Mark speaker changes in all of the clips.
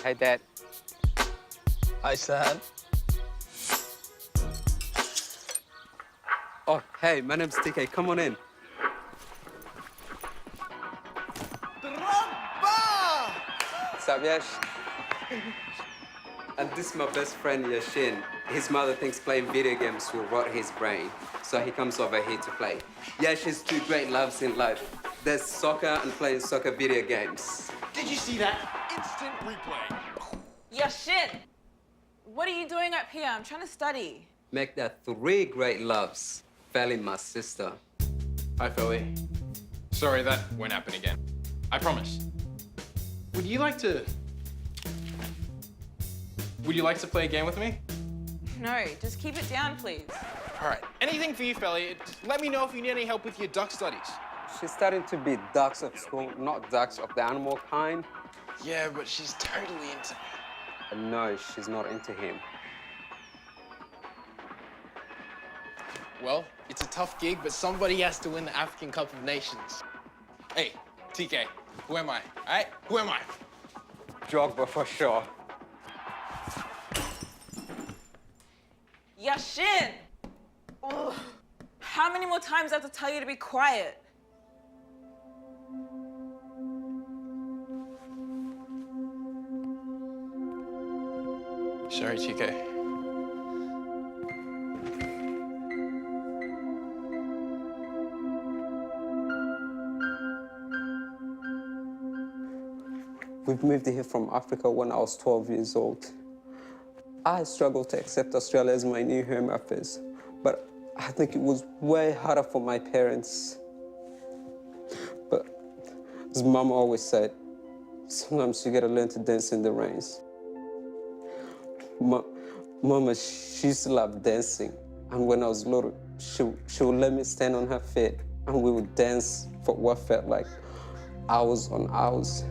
Speaker 1: Hey, Dad.
Speaker 2: Hi, son.
Speaker 1: Oh, hey, my name's TK. Come on in. What's up, Yash? And this is my best friend, Yashin. His mother thinks playing video games will rot his brain, so he comes over here to play. Yash has two great loves in life. There's soccer and playing soccer video games.
Speaker 3: Did you see that? Instant replay.
Speaker 4: Yashin! What are you doing up here? I'm trying to study.
Speaker 1: Make that three great loves. Felly, my sister.
Speaker 3: Hi, Felly. Sorry, that won't happen again. I promise. Would you like to play a game with me?
Speaker 4: No, just keep it down, please.
Speaker 3: All right. Anything for you, Felly. Let me know if you need any help with your duck studies.
Speaker 1: She's starting to be ducks of school, not ducks of the animal kind.
Speaker 3: Yeah, but she's totally into me.
Speaker 1: And no, she's not into him.
Speaker 3: Well, it's a tough gig, but somebody has to win the African Cup of Nations. Hey, TK, who am I? All right? Who am I?
Speaker 1: Drogba for sure.
Speaker 4: Yashin! Ugh. How many more times do I have to tell you to be quiet?
Speaker 3: Sorry, TK.
Speaker 1: We've moved here from Africa when I was 12 years old. I struggled to accept Australia as my new home at first, but I think it was way harder for my parents. But as Mama always said, sometimes you gotta learn to dance in the rains. Mama, she used to love dancing, and when I was little, she would let me stand on her feet, and we would dance for what felt like hours on hours.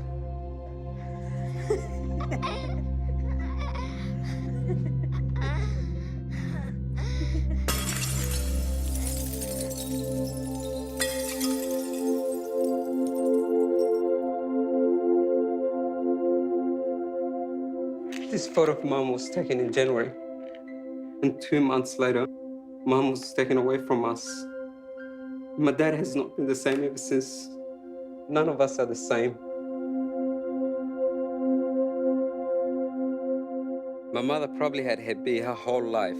Speaker 1: This photo of Mom was taken in January. And 2 months later, Mom was taken away from us. My dad has not been the same ever since. None of us are the same. My mother probably had Hep B her whole life,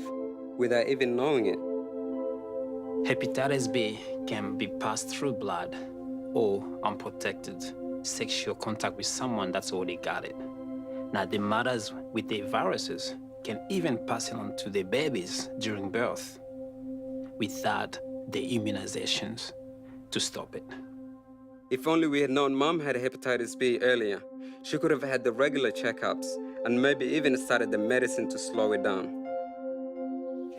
Speaker 1: without even knowing it.
Speaker 5: Hepatitis B can be passed through blood or unprotected sexual contact with someone that's already got it. Now, the mothers with the viruses can even pass it on to their babies during birth without the immunizations to stop it.
Speaker 1: If only we had known Mom had Hepatitis B earlier, she could have had the regular checkups and maybe even started the medicine to slow it down.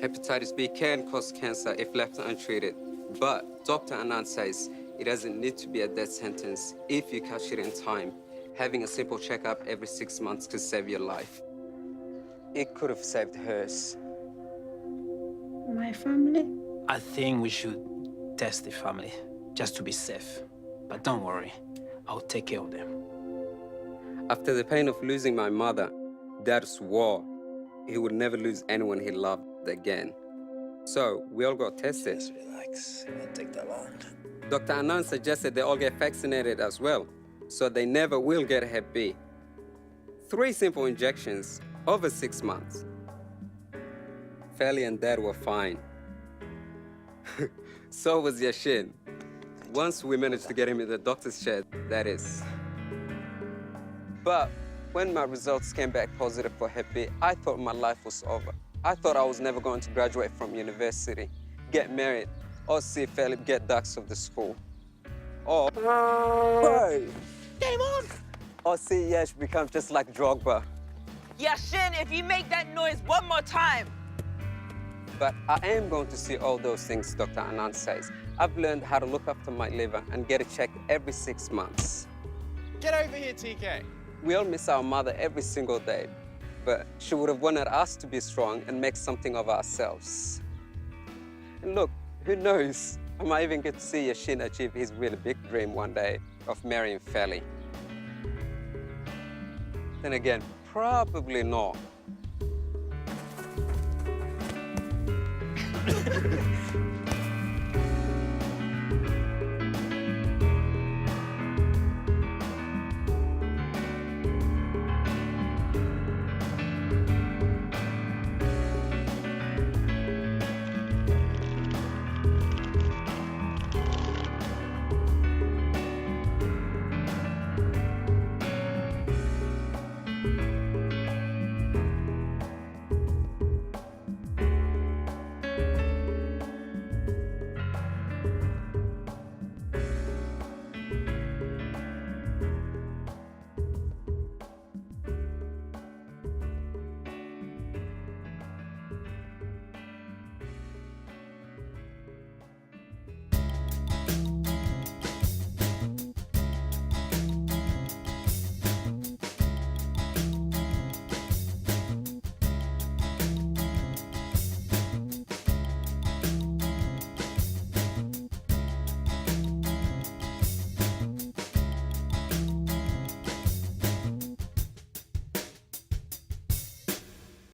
Speaker 1: Hepatitis B can cause cancer if left untreated, but Dr. Anand says it doesn't need to be a death sentence if you catch it in time. Having a simple checkup every 6 months could save your life. It could have saved hers.
Speaker 6: My family?
Speaker 5: I think we should test the family just to be safe. But don't worry, I'll take care of them.
Speaker 1: After the pain of losing my mother, Dad swore he would never lose anyone he loved again. So we all got tested.
Speaker 2: Just relax. It won't take that long.
Speaker 1: Dr. Anand suggested they all get vaccinated as well, so they never will get Hep B. 3 simple injections over 6 months. Felly and Dad were fine. So was Yashin. Once we managed to get him in the doctor's shed, that is. But when my results came back positive for Hep B, I thought my life was over. I thought I was never going to graduate from university, get married, or see Felly get ducks of the school. Or,
Speaker 4: Game on!
Speaker 1: or see Yash become just like Drogba.
Speaker 4: Yashin, if you make that noise one more time.
Speaker 1: But I am going to see all those things Dr. Anand says. I've learned how to look after my liver and get it checked every 6 months.
Speaker 3: Get over here, TK.
Speaker 1: We all miss our mother every single day, but she would have wanted us to be strong and make something of ourselves. And look, who knows? I might even get to see Yashin achieve his really big dream one day of marrying Felly. Then again, Probably not.